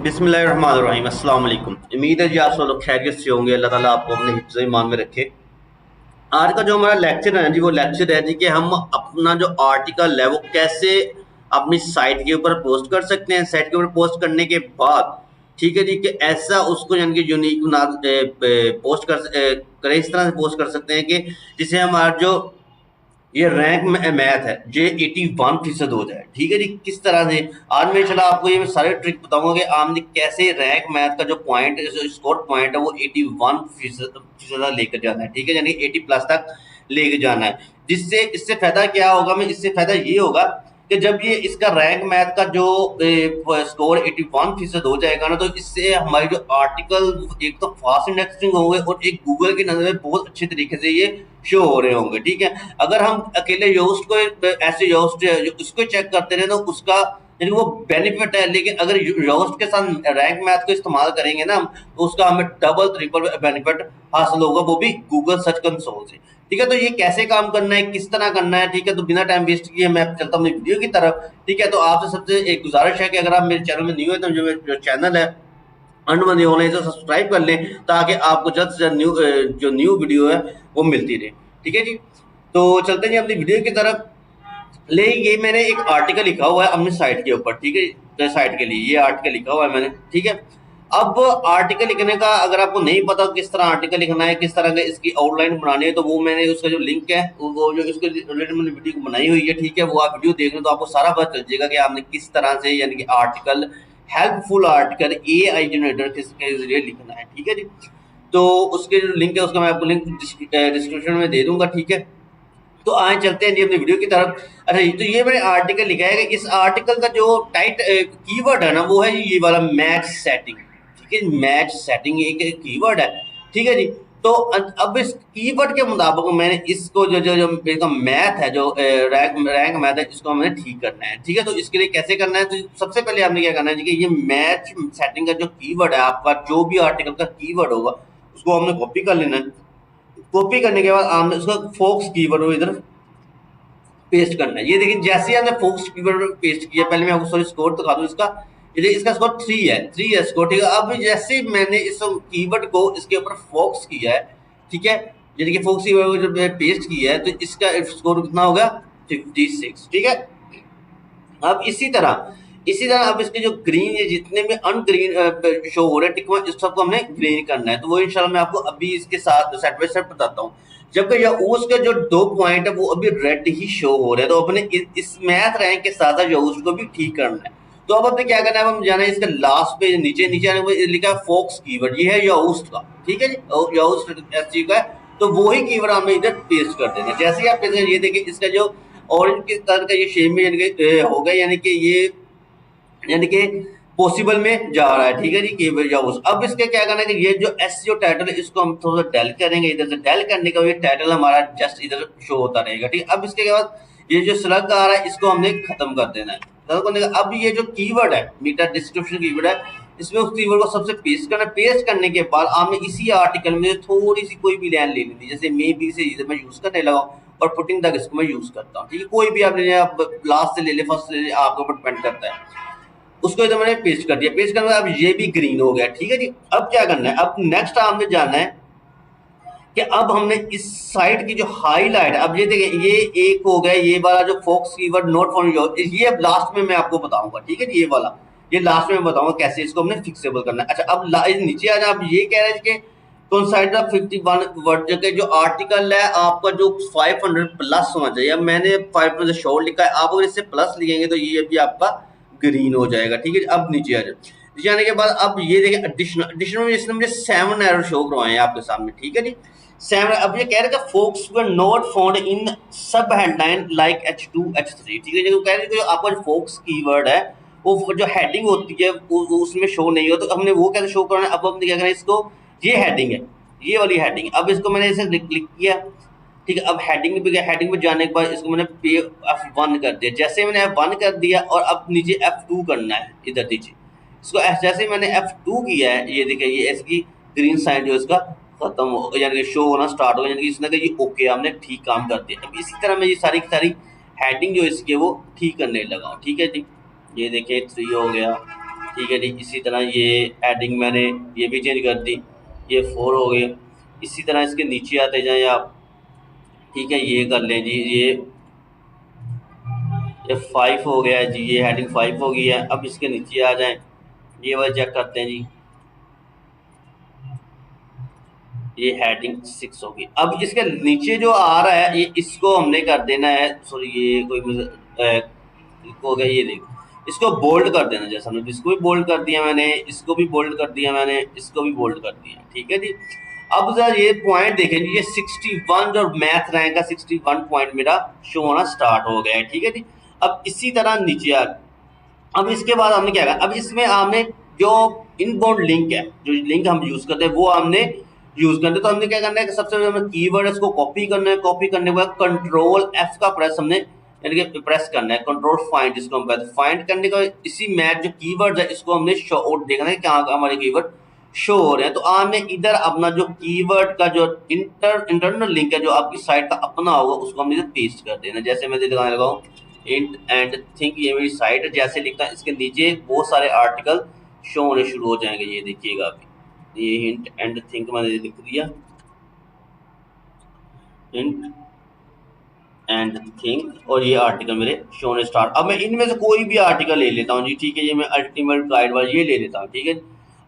बिस्मिल्लाहिर्रहमानिर्रहीम अस्सलाम वालेकुम। उम्मीद है जी आप सब लोग खैरियत से होंगे। अल्लाह ताला आपको अपने हिफ्ज़ ईमान में रखे। आज का जो हमारा लेक्चर है जी वो लेक्चर है जी कि हम अपना जो आर्टिकल है वो कैसे अपनी साइट के ऊपर पोस्ट कर सकते हैं। साइट के ऊपर पोस्ट करने के बाद ठीक है जी कि ऐसा उसको यानी कि यूनिक पोस्ट करें, इस तरह से पोस्ट कर सकते हैं कि जिससे हमारा जो ये रैंक मैथ है ये 81% हो जाए। ठीक है जी, किस तरह से आज मैं चला आपको ये सारे ट्रिक बताऊंगा कि आपने कैसे रैंक मैथ का जो पॉइंट स्कोर पॉइंट है वो 81% लेकर जाना है। ठीक है, यानी 80+ तक लेकर जाना है। जिससे इससे फायदा क्या होगा, मैं इससे फायदा ये होगा कि जब ये इसका रैंक मैथ का जो स्कोर 81% हो जाएगा ना, तो इससे हमारी जो आर्टिकल एक तो फास्ट इंडेक्सिंग होंगे और एक गूगल की नज़र में बहुत अच्छे तरीके से ये शो हो रहे होंगे। ठीक है, अगर हम अकेले योस्ट को ऐसे योस्ट उसको चेक करते रहे तो उसका यानी वो बेनिफिट है, लेकिन अगर योस्ट के साथ रैंक मैथ को इस्तेमाल करेंगे ना तो उसका हमें डबल ट्रिपल बेनिफिट हासिल होगा, वो भी गूगल सर्च कंसोल से। ठीक है, तो ये कैसे काम करना है, किस तरह करना है, ठीक है, तो बिना टाइम वेस्ट किए मैं चलता हूँ वीडियो की तरफ। ठीक है, तो आपसे सबसे एक गुजारिश है कि अगर आप मेरे चैनल में न्यू है तो जो चैनल है अनबंदी ऑनलाइन से सब्सक्राइब कर लें ताकि आपको जल्द से जल्द जो न्यू वीडियो है वो मिलती रहे। ठीक है जी, तो चलते हैं अपनी वीडियो की तरफ। ले ये मैंने एक आर्टिकल लिखा हुआ है अपनी साइट के ऊपर। ठीक है, तो साइट के लिए ये आर्टिकल लिखा हुआ है मैंने। ठीक है, अब आर्टिकल लिखने का अगर आपको नहीं पता किस तरह आर्टिकल लिखना है, किस तरह का इसकी आउटलाइन बनानी है, तो वो मैंने उसका जो लिंक है वो जो इसके रिलेटेड मैंने वीडियो बनाई हुई है। ठीक है, वो आप वीडियो देख लें तो आपको सारा पता चल जाएगा कि आपने किस तरह से यानी कि article helpful article AI generator किसके जरिए लिखना है। ठीक है जी, तो उसके जो लिंक है उसका मैं आपको लिंक डिस्क्रिप्शन में दे दूंगा। ठीक है, तो आए चलते हैं जी अपनी वीडियो की तरफ। अच्छा, तो ये मैंने आर्टिकल लिखा है कि इस आर्टिकल का जो कीवर्ड है ना वो है ये वाला मैच सेटिंग। ठीक है, मैच सेटिंग एक कीवर्ड है। ठीक है जी, तो अब इस कीवर्ड के मुताबिक मैंने इसको जो जो जो इसका मैथ है, जो रैंक मैथ है, इसको मैंने ठीक करना है। ठीक है, तो इसके लिए कैसे करना है, तो सबसे पहले आपने क्या करना है जी कि ये मैच सेटिंग का जो कीवर्ड है, आपका जो भी आर्टिकल का कीवर्ड होगा उसको हमने कॉपी कर लेना है। कॉपी करने के बाद आपने उसका फोक्स कीवर्ड इधर पेस्ट करना है। ये देखिए जैसे ही हमने फोक्स कीवर्ड पेस्ट किया, पहले मैं आपको सॉरी स्कोर दिखा दूं इसका। ये इसका स्कोर 3 है, 3 है स्कोर। ठीक है, अब जैसे मैंने इस कीवर्ड को इसके ऊपर फोक्स किया है, ठीक है, यानी कि फोक्स कीवर्ड को जब पेस्ट किया है तो इसका स्कोर कितना हो गया 56। ठीक है, अब इसी तरह अब इसके जो ग्रीन है जितने भी अनग्रीन शो हो रहे हैं टिक इस सबको हमने ग्रीन करना है। तो वो इंशाल्लाह मैं आपको अभी इसके साथ सेट बाय सेट बताता हूँ। जबकि याहूस के जो 2 पॉइंट है वो अभी रेड ही शो हो रहे हैं, तो अपने इस मैथ रैंक के साथ साथ याहूस को भी ठीक करना है। तो अब अपने क्या करना है, हम जाना है इसके लास्ट पे नीचे नीचे आने को लिखा है फोक्स कीवर्ड, ये है याहूस का। ठीक है जी, याहूस एसईओ का है, तो वही कीवर्ड हमें इधर पेस्ट कर देना है। जैसे ही आप पेस्ट करेंगे ये देखिए इसका जो ऑरेंज के कलर का ये शेड में यानी कि हो गया, यानी कि पॉसिबल में जा रहा है। ठीक है जी, कीवर्ड जाओ। अब इसके क्या करना है कि ये जो एसईओ टाइटल है इसको हम थोड़ा सा डेल करेंगे। इधर से डेल करने का ये टाइटल हमारा जस्ट इधर शो होता रहेगा। ठीक है, अब इसके बाद ये जो स्लग आ रहा है इसको हमने खत्म कर देना है। खत्म करने का अब ये जो कीवर्ड है मीटर डिस्क्रिप्शन कीवर्ड है, इसमें उस कीवर्ड को सबसे पेस्ट करना है। पेस्ट करने के बाद आपने इसी आर्टिकल में थोड़ी सी कोई भी लाइन ले ली थी, जैसे मे बी से इधर मैं यूज करने लगा और पुटिंग तक इसको मैं यूज करता हूँ। ठीक है, कोई भी आपने लास्ट से ले ले फर्स्ट से ले ले, आपके ऊपर डिपेंड करता है। उसको इधर मैंने पेस्ट कर दिया। पेस्ट करने के बाद अब ये भी ग्रीन हो गया। ठीक है जी, अब क्या करना है, अब नेक्स्ट हमने जाना है कि अब हमने इस साइड की जो हाईलाइट, अब ये देखिए ये एक हो गया, ये वाला जो focus keyword not found your, ये अब लास्ट में मैं आपको बताऊंगा। ठीक है, ये वाला ये लास्ट में बताऊंगा कैसे इसको हमने फिक्सेबल करना है। अच्छा, अब नीचे आ जाए। अब ये कह रहे हैं कि कंसाइडर 51 वर्ड के जो आर्टिकल है आपका जो 500+ होना चाहिए। अब मैंने 500 शॉर्ट लिखा है, आप अगर इससे प्लस लिखेंगे तो ये भी आपका ग्रीन हो जाएगा। ठीक है, अब नीचे आ जाए। नीचे आने के बाद अब ये देखिए एडिशनल में इसने मुझे 7 एरर शो करवाए हैं आपके सामने। ठीक है जी, 7। अब ये कह रहे हैं focus word not found in subheadline like H2 H3। ठीक है, जो कह रहे हैं कि आपका जो फोक्स कीवर्ड है वो जो हेडिंग होती है वो उसमें शो नहीं हो, तो हमने वो कैसे शो करना है। अब हमने क्या करना है, इसको ये हेडिंग है, ये वाली हेडिंग, अब इसको मैंने इसे क्लिक किया। ठीक है, अब हेडिंग पे गया। हेडिंग पे जाने के बाद इसको मैंने F1 कर दिया। जैसे मैंने F1 कर दिया और अब नीचे F2 करना है, इधर नीचे इसको जैसे मैंने F2 किया है, ये देखिए ये इसकी ग्रीन साइन जो इसका खत्म हो यानी कि शो होना स्टार्ट हो, यानी कि इसने कहा ये ओके हमने ठीक काम कर दिया। अब इसी तरह मैं ये सारी की सारी हेडिंग जो इसकी वो ठीक करने लगा हूँ। ठीक है जी, ये देखिए 3 हो गया, ठीक है जी। इसी तरह ये एडिंग मैंने ये भी चेंज कर दी, ये 4 हो गए। इसी तरह इसके नीचे आते जाएं आप, ठीक है, ये कर लें जी, ये 5 हो गया है जी, ये हेडिंग 5 हो गई है। अब इसके नीचे आ जाएं, ये वाला चेक करते हैं जी, ये हेडिंग 6 होगी। अब इसके नीचे जो आ रहा है ये इसको हमने कर देना है, सॉरी ये कोई इसको हो गया, ये देखो इसको बोल्ड कर देना, जैसा हमने इसको भी बोल्ड कर दिया मैंने, इसको भी बोल्ड कर दिया मैंने, इसको भी बोल्ड कर दिया, ठीक है जी। अब जरा ये पॉइंट देखें जी, ये 61 जो मैथ रैंक का 61 पॉइंट मेरा शो होना स्टार्ट हो गया है, ठीक है जी। अब इसी तरह नीचे आ, अब इसके बाद हमने क्या कहा, अब इसमें हमने जो इनबाउंड लिंक है, जो लिंक हम यूज करते हैं वो हमने यूज करते हैं। तो हमने क्या करना है कि सबसे पहले हमें कीवर्ड इसको कॉपी करना है, कॉपी करने के बाद कंट्रोल एफ का प्रेस हमने यानी कि प्रेस करना है, कंट्रोल फाइंड जिसको हम कहते हैं। फाइंड करने का इसी मैच जो कीवर्ड है इसको हमने शो आउट देखना है कहाँ हमारे कीवर्ड शो हो रहे हैं। तो आपने इधर अपना जो कीवर्ड का जो इंटरनल लिंक है जो आपकी साइट का अपना होगा उसको हमने इधर पेस्ट कर देना। जैसे मैं दिखाने लगा हूँ इंट एंड थिंक, ये मेरी साइट है, जैसे लिखता है इसके नीचे बहुत सारे आर्टिकल शो होने शुरू हो जाएंगे, ये देखिएगा अभी ये हिंट एंड थिंक मैंने लिख दिया, हिंट एंड थिंक, और ये आर्टिकल मेरे शो होने स्टार्ट। अब मैं इनमें से कोई भी आर्टिकल ले लेता हूँ जी, ठीक है, ये मैं अल्टीमेट गाइड वाला ये ले लेता हूँ, ठीक है।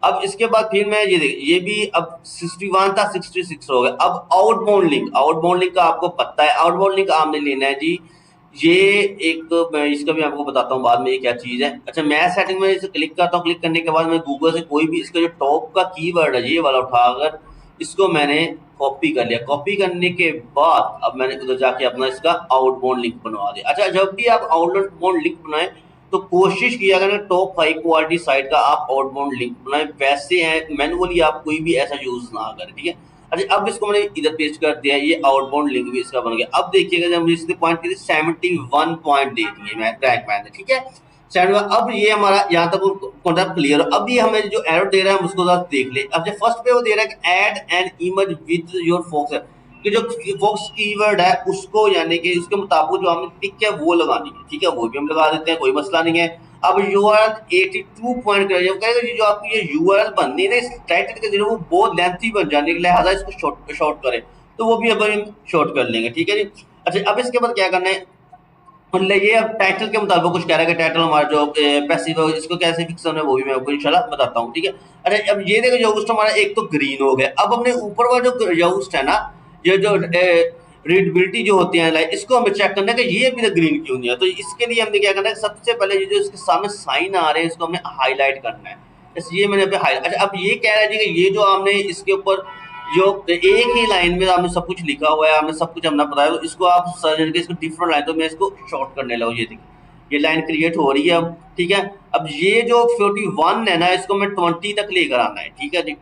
अब इसके बाद फिर मैं ये देख, ये भी अब 61 था 66 हो गया। अब आउटबाउंड लिंक, आउटबाउंड लिंक का आपको पता है, आउटबाउंड लिंक आपने लेना है जी, ये एक तो मैं इसका भी आपको बताता हूँ बाद में ये क्या चीज़ है। अच्छा, मैं सेटिंग में इसे क्लिक करता हूँ, क्लिक करने के बाद मैं गूगल से कोई भी इसका जो टॉप का कीवर्ड है ये वाला उठाकर इसको मैंने कॉपी कर लिया। कॉपी करने के बाद अब मैंने उधर जाके अपना इसका आउटबाउंड लिंक बनवा दिया। अच्छा, जब भी आप आउटबाउंड लिंक बनाएं तो कोशिश किया करें टॉप 5 क्वालिटी साइट का आप आउटबाउंड लिंक बनाएं, वैसे हैं मैनुअली आप कोई भी ऐसा यूज ना करें, ठीक है। अच्छा, अब इसको मैंने इधर पेस्ट कर दिया, ये आउटबाउंड लिंक भी इसका बन गया। अब देखिएगा जब इसने पॉइंट किए 71 पॉइंट दे दिए मैं रैंक मैंने, ठीक है 71। अब ये हमारा यहाँ तक कॉन्सेप्ट क्लियर हो। अब ये हमें जो एरर दे रहा है हम उसको जरा देख ले। अब जो फर्स्ट पे वो दे रहा है कि add an image with your focus, कि जो फोकस कीवर्ड है उसको यानी कि उसके मुताबिक जो हमने टिक है वो लगानी है, ठीक है, वो भी हम लगा देते हैं, कोई मसला नहीं है। अब यूआरएल 82 पॉइंट कर कहेगा जो आपकी ये यूआरएल बननी है ना इस टाइटल के जरिए वो बहुत लेंथी बन जाने के लिहाजा इसको शॉर्ट करें, तो वो भी अब हम शॉर्ट कर लेंगे, ठीक है जी। अच्छा, अब इसके बाद क्या करना है, मतलब ये अब टाइटल के मुताबिक कुछ कह रहा है कि टाइटल हमारा जो पैसिव है इसको कैसे फिक्स करना है वो भी मैं आपको इंशाल्लाह बताता हूँ, ठीक है। अच्छा, अब ये देखो योगस्ट हमारा एक तो ग्रीन हो गया। अब हमने ऊपर वाला जो योगस्ट है ना, ये जो रीडेबिलिटी जो होती है लाइक इसको हमें चेक करना है कि ये अभी तक ग्रीन क्यों नहीं है। तो इसके लिए हमने क्या करना है, सबसे पहले ये जो इसके सामने साइन आ रहे हैं इसको हमने हाईलाइट करना है। जैसे ये मैंने अभी हाईलाइट। अच्छा, अब ये कह रहा है जी कि ये जो हमने इसके ऊपर जो एक ही लाइन में आपने सब कुछ लिखा हुआ है, आपने सब कुछ हमने बताया, तो इसको आप सर्च करके इसको डिफरेंट लाइन, तो मैं इसको शॉर्ट करने लगा, ये देखिए ये लाइन क्रिएट हो रही है अब, ठीक है। अब ये जो 41 है ना इसको मैं 20 तक लेकर आना है, ठीक है जी।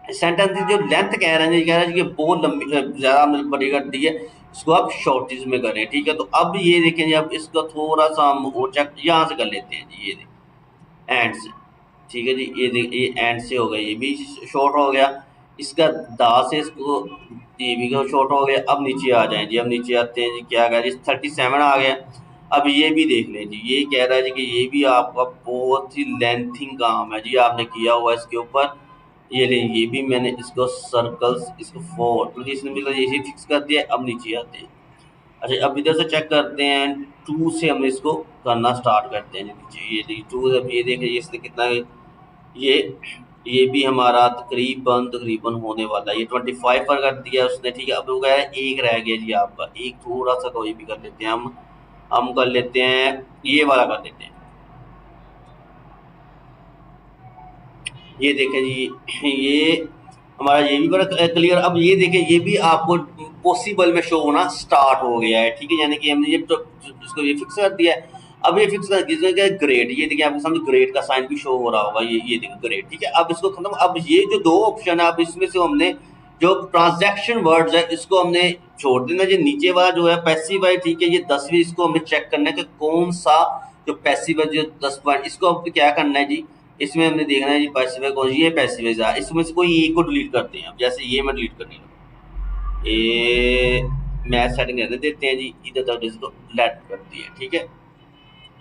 सेंटेंस की जो लेंथ कह रहे हैं, कह रहे हैं कि बहुत लंबी ज़्यादा हमने बड़ी कर दी है, इसको आप शॉर्टेज में करें, ठीक है। तो अब ये देखें जी, अब इसका थोड़ा सा हम और चेक यहाँ से कर लेते हैं जी, ये देखें एंड से, ठीक है जी, ये देख ये एंड से हो गया, ये भी शॉर्ट हो गया, इसका दा से इसको ये भी शॉर्ट हो गया। अब नीचे आ जाएं जी, अब नीचे आते हैं जी, क्या कह रहे हैं 37 आ गया। अब ये भी देख लें जी, ये कह रहा है जी कि ये भी आपका बहुत ही लेंथिंग काम है जी आपने किया हुआ इसके ऊपर। ये ले, ये भी मैंने इसको सर्कल्स इसको 4 क्योंकि इसने मतलब ये फिक्स कर दिया। अब नीचे आते हैं। अच्छा, अब इधर से चेक करते हैं 2 से हम इसको करना स्टार्ट करते हैं नीचे, ये 2, अब ये देखें ये इसने कितना ये ये भी हमारा तकरीबन तकरीबन होने वाला है, ये 25 पर कर दिया उसने, ठीक है। अब वो कह रहा है एक रह गया जी आपका, एक थोड़ा सा कोई भी कर लेते हैं हम कर लेते हैं ये वाला कर लेते हैं, ये देखें जी ये हमारा ये भी बड़ा क्लियर। अब ये देखें ये भी आपको पॉसिबल में शो होना स्टार्ट हो गया है, ठीक है, यानी कि हमने ये तो इसको ये फिक्स कर दिया है। अब ये फिक्स कर दीजिएगा ग्रेड, ये देखिए आपके सामने ग्रेड का साइन भी शो हो रहा होगा, ये देखिए ग्रेड, ठीक है। अब इसको खत्म। अब ये जो दो ऑप्शन है अब इसमें से हमने जो ट्रांजैक्शन वर्ड्स है इसको हमने छोड़ देना, जो नीचे वाला जो है पैसिव है, ठीक है, ये 10वीं इसको हमें चेक करना है कि कौन सा जो पैसिव है जो 10 पॉइंट, इसको अब क्या करना है जी, इसमें हमने देखना है जी पैसिव है कौन, ये पैसिव है, इसमें से कोई एक को डिलीट करते हैं। अब जैसे ये मैं डिलीट करने लगा, ये मैच सेटिंग रहने देते हैं जी, इधर तक इसको डिलीट कर दिया, ठीक है।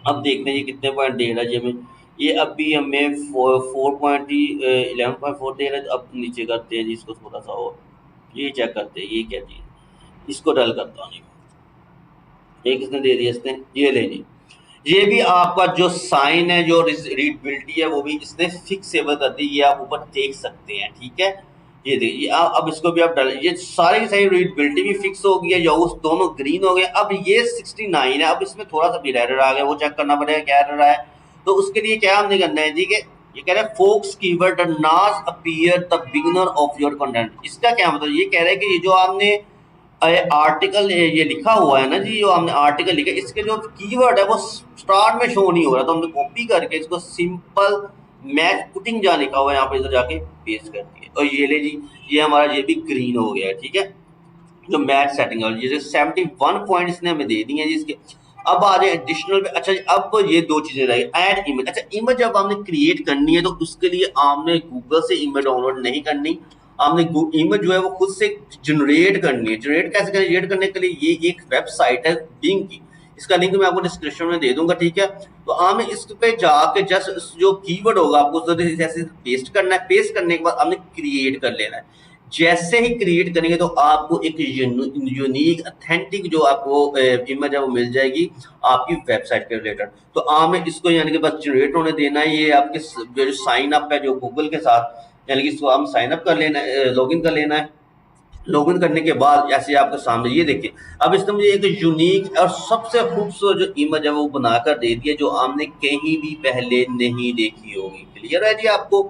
अब देखते हैं ये कितने पॉइंट दे रहा है जी हमें, ये अभी हमें 11.4 दे रहे हैं, तो अब नीचे करते हैं जी इसको थोड़ा सा और, ये चेक करते हैं ये क्या चीज़, इसको डल करता हूँ जी। एक इसने दे दिया, इसने ये ले जी, ये भी आपका जो साइन है, जो रीडबिलिटी है, वो भी इसने फिक्सेबल कर दी, ये आप ऊपर देख सकते हैं, ठीक है। ये देखिए अब इसको भी आप डाल, ये सारे की सारी रीडबिलिटी भी फिक्स हो गई है, या उस दोनों ग्रीन हो गए। अब ये 69 है, अब इसमें थोड़ा सा भी एरर आ गया, वो चेक करना पड़ेगा क्या एरर है। तो उसके लिए क्या हमने करना है जी, कि ये कह रहा है focus keyword does not appear the beginner of your content. इसका क्या मतलब, ये कह रहा है कि ये जो आपने आर्टिकल ये लिखा हुआ है ना जी, जो हमने आर्टिकल लिखा, इसके जो कीवर्ड है वो स्टार्ट में शो नहीं हो रहा, तो हमने कॉपी करके इसको सिंपल मैच पुटिंग जहाँ लिखा हुआ है यहाँ पे इधर जाके पेस्ट कर दिए, और ये ले जी, ये हमारा ये भी ग्रीन हो गया है, ठीक है। जो मैच सेटिंग है, जैसे 71 पॉइंट इसने हमें दे दिए हैं जी इसके। अब आ जाए एडिशनल पे। अच्छा अब ये दो चीजें रही, ऐड इमेज। अच्छा इमेज जब हमने क्रिएट करनी है, तो उसके लिए आपने गूगल से इमेज डाउनलोड नहीं करनी, आपने इमेज जो है वो खुद से जनरेट करनी है। जनरेट कैसे करें, जनरेट करने के लिए ये एक वेबसाइट है बिंग की, इसका लिंक मैं आपको डिस्क्रिप्शन में दे दूंगा, ठीक है। तो आपने इस पे जाके जस्ट जो कीवर्ड होगा आपको जैसे पेस्ट करना है, पेस्ट करने के बाद आपने क्रिएट कर लेना है। जैसे ही क्रिएट करेंगे तो आपको एक यूनिक अथेंटिक जो आपको इमेज है वो मिल जाएगी आपकी वेबसाइट के रिलेटेड। तो आपने इसको यानी कि बस जनरेट होने देना है। ये आपके जो साइन अप है जो गूगल के साथ, यानी कि इसको आप साइन अप कर लेना है, लॉगिन कर लेना है। लॉगिन करने के बाद ऐसे आपके सामने ये देखिए, अब इसने मुझे एक यूनिक और सबसे खूबसूरत जो इमेज है वो बनाकर दे दी है, जो आपने कहीं भी पहले नहीं देखी होगी। क्लियर है जी आपको।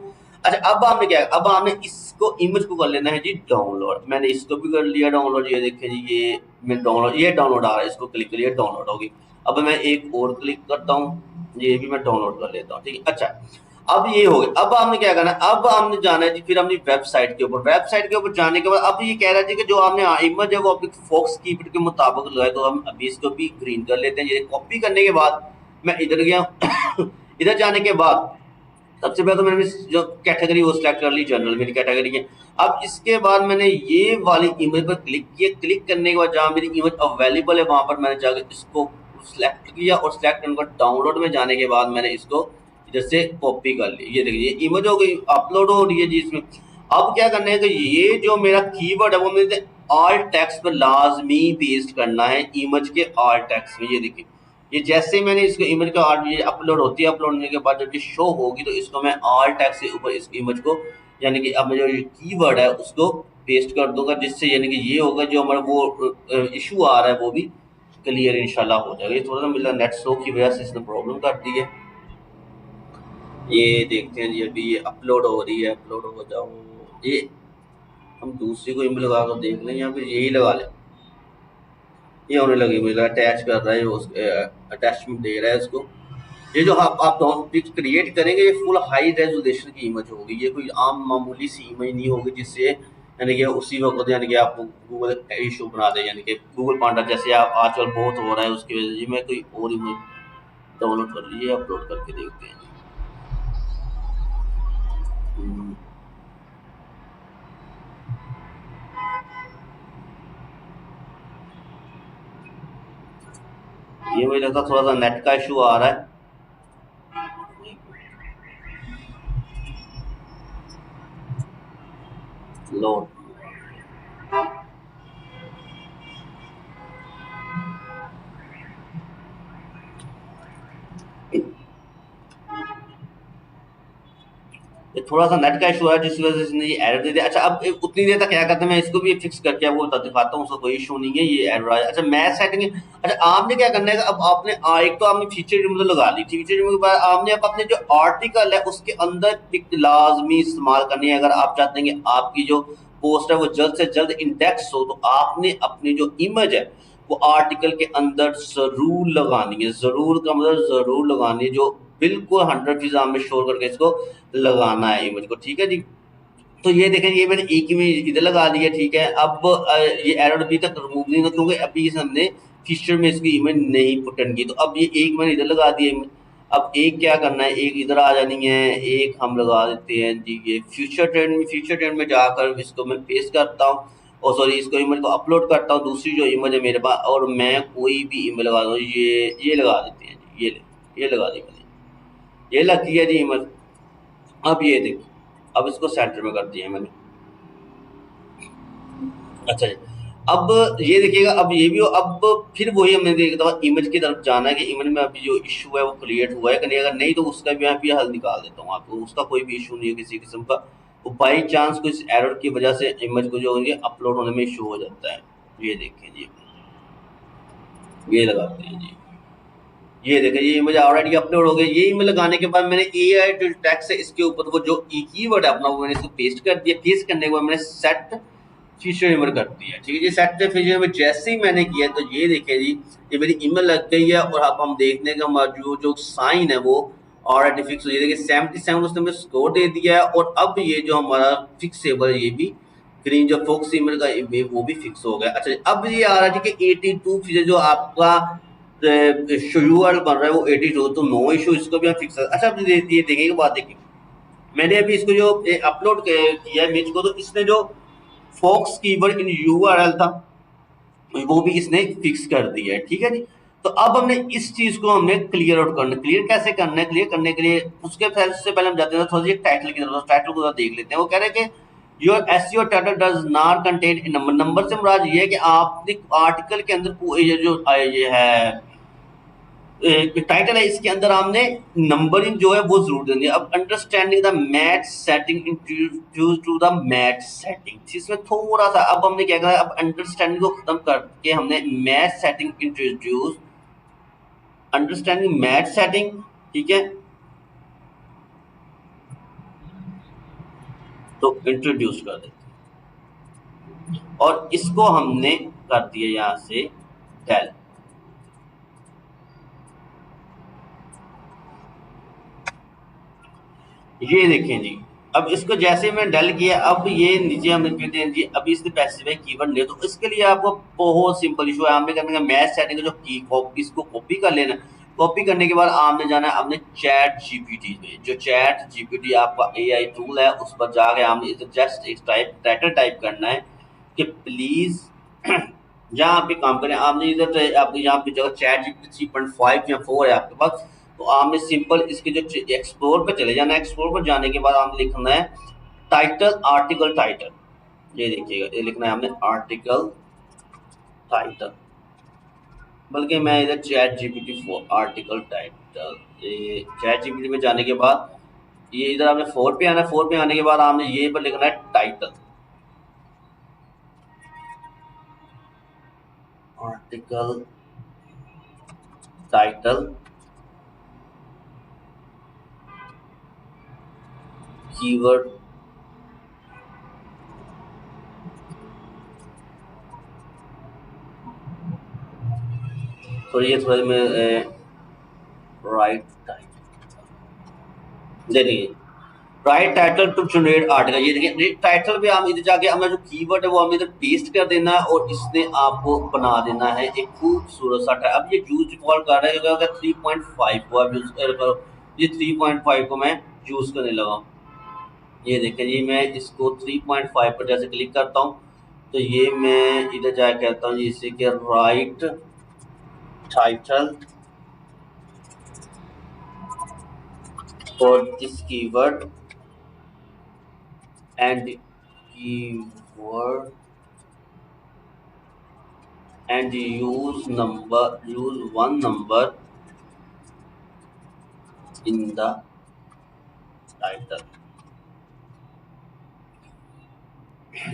अच्छा अब आपने क्या, अब आपने इसको इमेज को कर लेना है जी डाउनलोड। मैंने इसको भी कर लिया डाउनलोड, ये देखें जी, ये मैं डाउनलोड, ये डाउनलोड आ रहा है, इसको क्लिक करिए डाउनलोड होगी। अब मैं एक और क्लिक करता हूँ, ये भी मैं डाउनलोड कर लेता हूँ, ठीक है। अच्छा अब ये हो गया। अब आपने क्या करना है, अब हमने जाना है जी फिर अपनी वेबसाइट के ऊपर। वेबसाइट के ऊपर जाने के बाद अब ये कह रहा है जी कि जो आपने इमेज है वो अपनी फॉक्स कीवर्ड के मुताबिक लगाए, तो हम अभी इसको भी ग्रीन कर लेते हैं। ये कॉपी करने के बाद मैं इधर गया इधर जाने के बाद सबसे पहले तो मैंने जो कैटेगरी वो सिलेक्ट कर ली, जनरल मेरी कैटेगरी है। अब इसके बाद मैंने ये वाली इमेज पर क्लिक किया। क्लिक करने के बाद जहाँ मेरी इमेज अवेलेबल है वहां पर मैंने जाकर इसको सिलेक्ट किया, और सिलेक्ट करने के बाद डाउनलोड में जाने के बाद मैंने इसको इधर से कॉपी कर ली। ये देखिए ये इमेज हो गई, अपलोड हो रही है जी इसमें। अब क्या करना है कि ये जो मेरा कीवर्ड है वो मेरे ऑल टेक्स्ट पर लाजमी पेस्ट करना है, इमेज के ऑल टेक्स्ट में। ये देखिए ये जैसे मैंने इसको इमेज का ये अपलोड होती है, अपलोड होने के बाद जब ये शो होगी तो इसको मैं ऑल टेक्स्ट से ऊपर इस इमेज को, यानी कि अब जो कीवर्ड है उसको पेस्ट कर दूंगा, जिससे यानी कि ये होगा जो हमारा वो इशू आ रहा है वो भी क्लियर इंशाल्लाह हो जाएगा। ये थोड़ा सा मिला नेट स्लो की वजह से इसने प्रॉब्लम कर दी है। ये देखते हैं जी, अभी ये अपलोड हो रही है, अपलोड हो जाओ। ये हम दूसरी को इमेज लगा कर देख लें, या फिर यही लगा लें। ये होने लगी, मुझे अटैच कर रहा है, उस अटैचमेंट दे रहा है उसको। ये जो आप पिक क्रिएट करेंगे ये फुल हाई रेजोल्यूशन की इमेज होगी, ये कोई आम मामूली सी इमेज नहीं होगी जिससे यानी कि उसी वक्त यानी कि आपको गूगल इशू बना दे, यानी कि गूगल पांडा जैसे आप आजकल बहुत हो रहा है उसकी वजह से। मैं कोई और इमेज डाउनलोड कर लीजिए, अपलोड करके देखते हैं। हम्म, ये मुझे लगता है थोड़ा सा नेट का इशू आ रहा है। लोड ये थोड़ा सा नेट का इशू है जिसकी वजह से इसने ये एरर दे दिया। अच्छा अब उतनी देर तक क्या करते हैं, मैं इसको भी फिक्स करके आपको दिखाता हूँ, उसका कोई इशू नहीं है, ये एरर आया। अच्छा मैच सेटिंग। अच्छा आपने क्या करना है, अब आपने एक तो आपने फीचर रिमूवल लगा ली, फीचर रिमूवल के बाद आपने अब अपने जो आर्टिकल है उसके अंदर एक लाजमी इस्तेमाल करनी है। अगर आप चाहते हैं कि आपकी जो पोस्ट है वो जल्द से जल्द इंडेक्स हो, तो आपने अपनी जो इमेज है वो आर्टिकल के अंदर जरूर लगानी है। जरूर का मतलब जरूर लगानी है, जो बिल्कुल 100% में शोर करके इसको लगाना है इमेज को, ठीक है जी। तो ये देखें, ये मैंने एक इमेज इधर लगा दी है, ठीक है। अब ये एरर अभी तक रिमूव नहीं हुआ क्योंकि अभी हमने फीचर में इसकी इमेज नहीं पुटन की। तो अब ये एक मैंने इधर लगा दी है। अब एक क्या करना है, एक इधर आ जानी है, एक हम लगा देते हैं जी ये फ्यूचर ट्रेंड में जाकर इसको मैं पेस्ट करता हूँ, और सॉरी इसको इमेज को अपलोड करता हूँ। दूसरी जो इमेज है मेरे पास, और मैं कोई भी इमेज लगा दूँ, ये लगा देते हैं जी, ये लगा दी मैंने। ये लगी है जी इमेज। अब ये देखिए, अब इसको सेंटर में कर दिया मैंने। अच्छा जी, अब ये देखिएगा, अब ये भी अब फिर वही हमने देखा था इमेज की तरफ जाना है कि इमेज में अभी जो इशू है वो क्रिएट हुआ है कि नहीं, अगर नहीं तो उसका भी मैं भी हल निकाल देता हूँ आपको, उसका कोई भी इशू नहीं है किसी किस्म का। वो बाई चांस कुछ एरर की वजह से इमेज को जो है अपलोड होने में इशू हो जाता है। ये देखें जी, ये लगाते हैं जी, ये देखें ये इमेज ऑलरेडी अपलोड हो गई। ये इमेज लगाने के बाद मैंने AI टेक्स्ट से इसके ऊपर वो जो कीवर्ड है अपना वो मैंने इसको पेस्ट कर दिया। पेस्ट करने के बाद मैंने सेट फीचर इमेज कर दिया। ठीक है जी, सेट फीचर इमेज जैसे ही मैंने किया तो ये देखिए जी, ये मेरी इमेज लग गई है। और अब हम देखने का हमारा जो साइन है वो ऑलरेडी फिक्स हो, ये देखिए 77 उसने हमें स्कोर दे दिया है। और अब ये जो हमारा फिक्सेबल है ये भी ग्रीन जो फोक्स इमेज का वो भी फिक्स हो गया। अच्छा, अब ये आ रहा है कि 82 फीचर जो आपका यूआरएल बन रहा है वो 82, तो नो इशू, इसको भी हम फिक्स। अच्छा, अब ये देखिए के बाद देखिए, मैंने अभी इसको जो अपलोड किया है इमेज को, तो इसने जो फोक्स कीवर्ड इन यूआरएल था वो भी इसने फिक्स कर दिया है। ठीक है जी, तो अब हमने इस चीज को हमने क्लियर आउट करना। क्लियर कैसे करना है? क्लियर करने के लिए उसके से पहले हम जाते हैं थोड़ा सा टाइटल की तरफ। टाइटल को देख लेते हैं। वो कह रहे हैं कि your SEO title does not contain a number. Number से मुराद ये है कि आपने आर्टिकल के अंदर ये जो ये है टाइटल है, इसके अंदर आपने नंबरिंग जो है वो जरूर देनी है। अब understanding the match setting introduce to the match setting, इसमें थोड़ा सा अब हमने क्या कहा, अब अंडरस्टैंडिंग को खत्म करके हमने match setting introduce, understanding match setting. ठीक है, तो इंट्रोड्यूस कर देते और इसको हमने कर दिया यहां से डेल। ये देखें जी, अब इसको जैसे मैं डल किया, अब ये नीचे हम कहते हैं जी अभी इसने स्पेसिफाई कीवर्ड ले, तो इसके लिए आपको बहुत सिंपल इशू है। आपने करने का मैच सेटिंग जो की कॉपी, इसको कॉपी कर लेना। कॉपी करने के बाद आपने जाना है आपने चैट जीपीटी में। जो चैट जीपीटी आपका AI टूल है उस पर जाके आपने इधर जस्ट एक टाइटल टाइप करना है कि प्लीज जहाँ पे काम करें आपने इधर आप यहाँ पे जगह चैट जीपीटी 3.5 या 4 है आपके पास, तो आपने सिंपल इसके जो एक्सप्लोर पे चले जाना है। एक्सप्लोर पर जाने के बाद आपने लिखना है टाइटल, आर्टिकल टाइटल। ये देखिएगा, ये लिखना है हमने आर्टिकल टाइटल, बल्कि मैं इधर चैट जीपीटी 4 आर्टिकल टाइटल। ये चैट जीपीटी में जाने के बाद ये इधर आपने 4 पे आना है। 4 पे आने के बाद आपने ये पर लिखना है टाइटल, आर्टिकल टाइटल कीवर्ड। तो ये थोड़ा मैं राइट टाइटल, देखिए write title to generate article. ये देखिए टाइटल पे आप इधर जाके हमें जो कीवर्ड है वो हमें इधर पेस्ट कर देना है और इसने आपको बना देना है एक खूबसूरत सा टाइटल। अब ये यूज कॉल कर रहा है क्योंकि 3.5 को आप यूज करो, ये 3.5 को मैं यूज करने लगा। ये देखें जी, मैं इसको 3.5 पर जैसे क्लिक करता हूँ तो ये मैं इधर जाके कहता हूँ जिससे कि right title for this keyword and keyword and use one number in the title।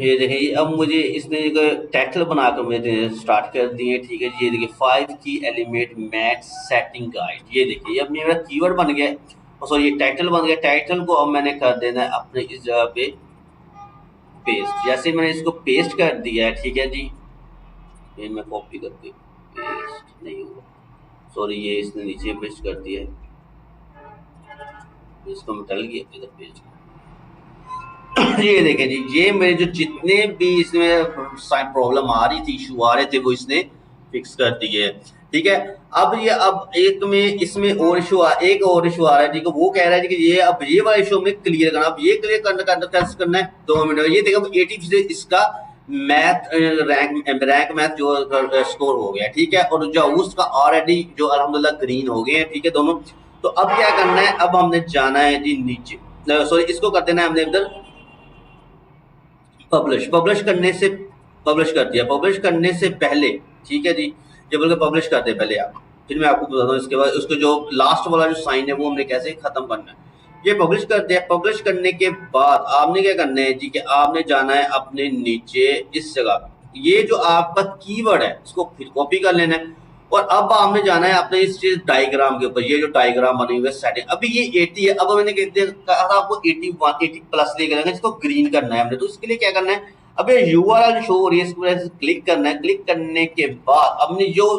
ये देखिए अब मुझे इसने टाइटल बनाकर मुझे स्टार्ट कर दिए। ठीक है जी, ये देखिए 5 की एलिमेंट मैच सेटिंग गाइड। ये देखिए अब मेरा कीवर्ड बन गया और सॉरी ये टाइटल बन गया। टाइटल को अब मैंने कर देना है अपने इस जगह पे पेस्ट। जैसे मैंने इसको पेस्ट कर दिया है, ठीक है जी, ये मैं कॉपी करके पेस्ट नहीं हुआ, सॉरी ये इसने नीचे पेस्ट कर दिया है, इसको मैं डल गया इधर पेस्ट। ये देखें जी, ये मेरे जो जितने भी इसमें प्रॉब्लम आ रही थी, इशू आ रहे थे, वो इसने फिक्स कर दिए। ठीक है, अब ये अब एक में इसमें और इशू एक और इशू आ रहा है। ठीक है, वो कह रहा है कि ये अब ये वाला इशू हमें क्लियर करना। अब ये क्लियर करना कैसे करना है, 2 मिनट। ये देखो 80 इसका मैथ रैंक मैथ जो स्कोर हो गया। ठीक है, और जो उसका ऑलरेडी जो अल्हम्दुलिल्लाह ग्रीन हो गए हैं। ठीक है, दोनों तो अब क्या करना है, अब हमने जाना है जी नीचे, सॉरी इसको कर देना है हमने इधर पब्लिश। पब्लिश कर दिया। पब्लिश करने से पहले ठीक है जी, जब बोल के पब्लिश करते पहले आप, फिर मैं आपको बताता हूँ इसके बाद उसको जो लास्ट वाला जो साइन है वो हमने कैसे खत्म करना है। ये पब्लिश कर दिया। पब्लिश करने के बाद आपने क्या करना है जी कि आपने जाना है अपने नीचे इस जगह पे, ये जो आपका कीवर्ड है इसको फिर कॉपी कर लेना है और अब आपने जाना है अपने इस चीज डायग्राम के ऊपर। ये जो डायग्राम बनी हुई है सेटिंग, अभी ये 80 है। अब मैंने कहा था आपको 80 प्लस लेकर जाएंगे, जिसको ग्रीन करना है हमने। तो इसके लिए क्या करना है, अब ये यूआरएल शो हो रही है, इसको क्लिक करना है। क्लिक करने के बाद अपनी जो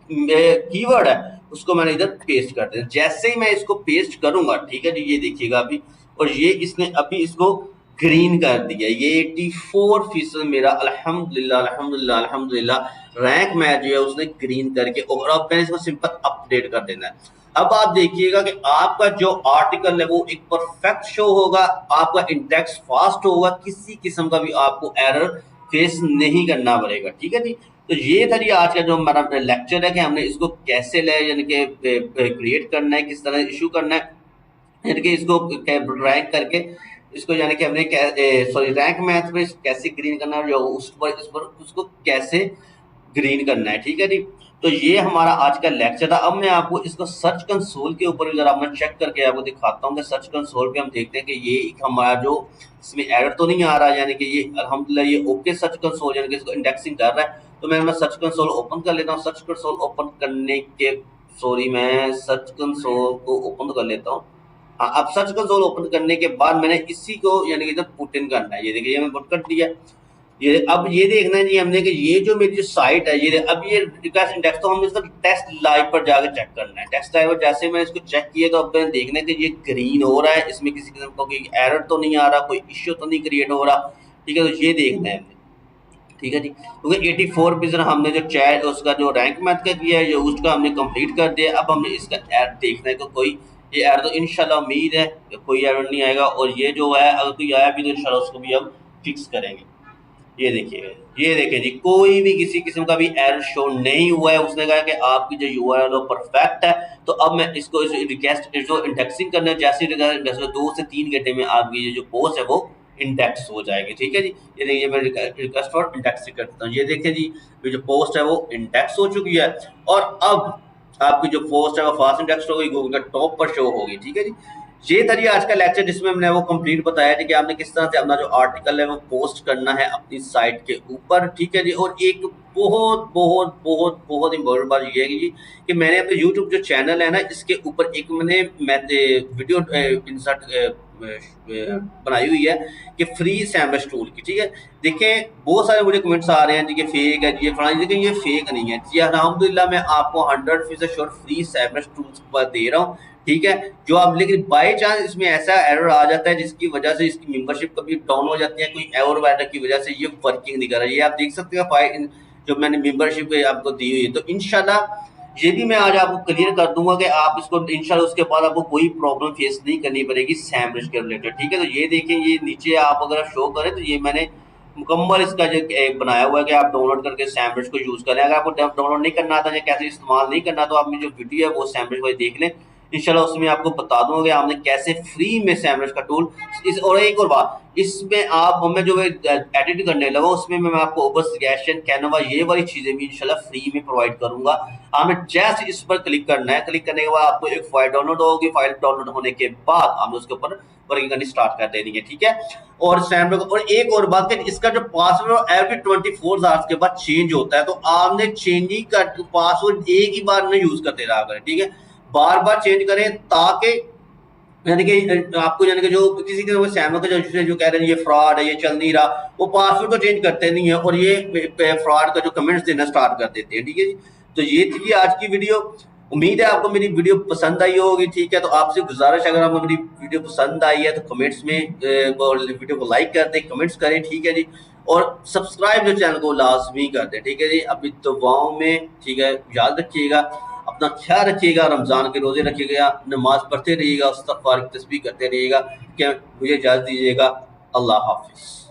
कीवर्ड है उसको मैंने इधर पेस्ट कर दिया। जैसे ही मैं इसको पेस्ट करूंगा ठीक है जी, ये देखिएगा अभी, और ये इसने अभी इसको ग्रीन कर दिया। ये 84% मेरा अल्हम्दुलिल्लाह अल्हम्दुलिल्लाह अल्हम्दुलिल्लाह रैंक मैच जो है उसने ग्रीन करके, और अब मैंने इसको सिंपल अपडेट कर देना है। अब आप देखिएगा कि आपका जो आर्टिकल है वो एक परफेक्ट शो होगा, आपका इंडेक्स फास्ट होगा, किसी किस्म का भी आपको एरर फेस नहीं करना पड़ेगा। ठीक है जी, तो ये था जी आज का जो हमारा लेक्चर है कि हमने इसको कैसे ले यानी कि क्रिएट करना है, किस तरह इशू करना है, यानी कि इसको रैंक करके इसको, यानी कि हमने सॉरी रैंक मैथ में कैसे ग्रीन करना है, जो उस पर उसको कैसे ग्रीन करना है। ठीक है जी, तो ये हमारा आज का लेक्चर था। अब मैं आपको इसको सर्च कंसोल के ऊपर जरा मैं चेक करके आपको दिखाता हूँ कि सर्च कंसोल पे हम देखते हैं कि ये एक हमारा जो इसमें एरर तो नहीं आ रहा, यानी कि ये अल्हम्दुलिल्लाह ये ओके सर्च कंसोल यानी कि इसको इंडेक्सिंग कर रहा है। तो मैं सर्च कंसोल ओपन कर लेता हूँ। सर्च कंसोल ओपन करने के सॉरी मैं सर्च कंसोल को ओपन कर लेता हूँ। हाँ, अब सर्च कंसोल ओपन करने के बाद मैंने इसी को यानी कि इधर पुट इन करना है। ये देखिए ये मैं पुट कर दिया। ये अब ये देखना है जी हमने कि ये जो मेरी जो साइट है ये अब ये रिक्वेस्ट इंडेक्स, तो हम इसका टेस्ट लाइव पर जाकर चेक करना है। टेस्ट लाइव पर जैसे मैंने इसको चेक किया तो अब मैंने देखना है कि ये ग्रीन हो रहा है, इसमें किसी किस्म का कोई एरर तो नहीं आ रहा, कोई इश्यू तो नहीं क्रिएट हो रहा। ठीक है, तो ये देखना है हमने। ठीक है जी, क्योंकि 84% हमने जो चैट उसका जो रैंक मैथ का किया है, जो उसका हमने कंप्लीट कर दिया। अब हमने इसका एरर देखना है कि कोई ये एरर, तो इंशाल्लाह उम्मीद है कि कोई एरर नहीं आएगा, और ये जो है अगर कोई आया भी तो इंशाल्लाह उसको भी हम फिक्स करेंगे। ये देखिए, ये देखें जी, कोई भी किसी किस्म का भी एरर शो नहीं हुआ है। उसने कहा कि आपकी जो यूआरएल है परफेक्ट है। तो अब मैं इसको इस रिक्वेस्ट जो इंडेक्सिंग करना है, जैसे 2 से 3 घंटे में आपकी ये जो पोस्ट है वो इंडेक्स हो जाएगी। ठीक है जी, ये देखिए मैं रिक्वेस्ट फॉर इंडेक्सिंग करता हूँ। ये देखिए जी, ये जो पोस्ट है वो इंडेक्स हो चुकी है, और अब आपकी जो पोस्ट है वो फास्ट इंडेक्स हो गई, गूगल का टॉप पर शो होगी। ठीक है जी, ये था जी आज का लेक्चर, जिसमें हमने वो कंप्लीट बताया थी कि आपने किस तरह से अपना जो आर्टिकल है वो पोस्ट करना है अपनी साइट के ऊपर। ठीक है जी, और एक बहुत बहुत बहुत बहुत इंपॉर्टेंट बात ये है कि मैंने अपने यूट्यूब जो चैनल है ना इसके ऊपर एक मैंने वीडियो इंसर्ट बनाई हुई है कि फ्री सैमरस टूल की। ठीक है, देखें बहुत सारे मुझे कमेंट्स आ रहे हैं जी कि फेक है जी, ये फलाना, लेकिन ये फेक नहीं है जी। अल्हम्दुलिल्लाह मैं आपको 100% श्योर फ्री सैमरस टूल्स पर दे रहा हूँ। ठीक है, जो आप, लेकिन बाई चांस इसमें ऐसा एरर आ जाता है जिसकी वजह से इसकी मेंबरशिप कभी डाउन हो जाती है, कोई एरर वगैरह की वजह से ये वर्किंग नहीं कर रहा है। ये आप देख सकते हैं फाइल जो मैंने मेंबरशिप आपको दी हुई है। तो इंशाल्लाह ये भी मैं आज आपको क्लियर कर दूंगा कि आप इसको इंशाल्लाह उसके बाद आपको कोई प्रॉब्लम फेस नहीं करनी पड़ेगी सैमरस के रिलेटेड। ठीक है, तो ये देखें, ये नीचे आप अगर शो करें तो ये मैंने मुकम्मल इसका जो एक बनाया हुआ है कि आप डाउनलोड करके सैमरस को यूज करें। अगर आपको डाउनलोड नहीं करना आता या कैसे इस्तेमाल नहीं करना, तो आप मेरी जो वीडियो है वो सैमरस वाली देख लें। इंशाल्लाह उसमें आपको बता दूंगा कि आपने कैसे फ्री में सैमरस का टूल इस, और एक और बात, इसमें आप मैं जो एडिट करने लगा उसमें मैं आपको ओवर सजेशन, कैनवा, ये वाली चीजें भी इंशाल्लाह फ्री में प्रोवाइड करूंगा। आपने जस्ट इस पर क्लिक करना है। क्लिक करने के बाद आपको एक फाइल डाउनलोड होगी। फाइल डाउनलोड होने के बाद आपने उसके ऊपर वर्किंग करनी स्टार्ट कर देनी है। ठीक है, और सैमरस, और एक और बात कि इसका जो पासवर्ड एवरी 24 आवर्स के बाद चेंज होता है, तो आपने चेंज ही कर पासवर्ड एक ही बार में यूज करते रहा करें। ठीक है, बार बार चेंज करें, ताकि यानी कि आपको, यानी कि जो किसी के सैमरस का जो कह रहे हैं ये फ्रॉड है, ये चल नहीं रहा, वो पासवर्ड तो चेंज करते नहीं है और ये फ्रॉड का जो कमेंट्स देना स्टार्ट कर देते हैं। ठीक है जी, तो ये थी आज की वीडियो। उम्मीद है आपको मेरी वीडियो पसंद आई होगी। ठीक है, तो आपसे गुजारिश, अगर आपको मेरी वीडियो पसंद आई है तो कमेंट्स में वीडियो को लाइक कर दें, कमेंट्स करें। ठीक है जी, और सब्सक्राइब जो चैनल को लाजमी कर दें। ठीक है जी, अभी दुआओं में, ठीक है, याद रखिएगा, अपना ख्याल रखिएगा, रमज़ान के रोज़े रखिएगा, नमाज पढ़ते रहिएगा, इस्तग़फ़ार की तस्बीह करते रहिएगा। क्या मुझे इजाज़त दीजिएगा। अल्लाह हाफ़िज़।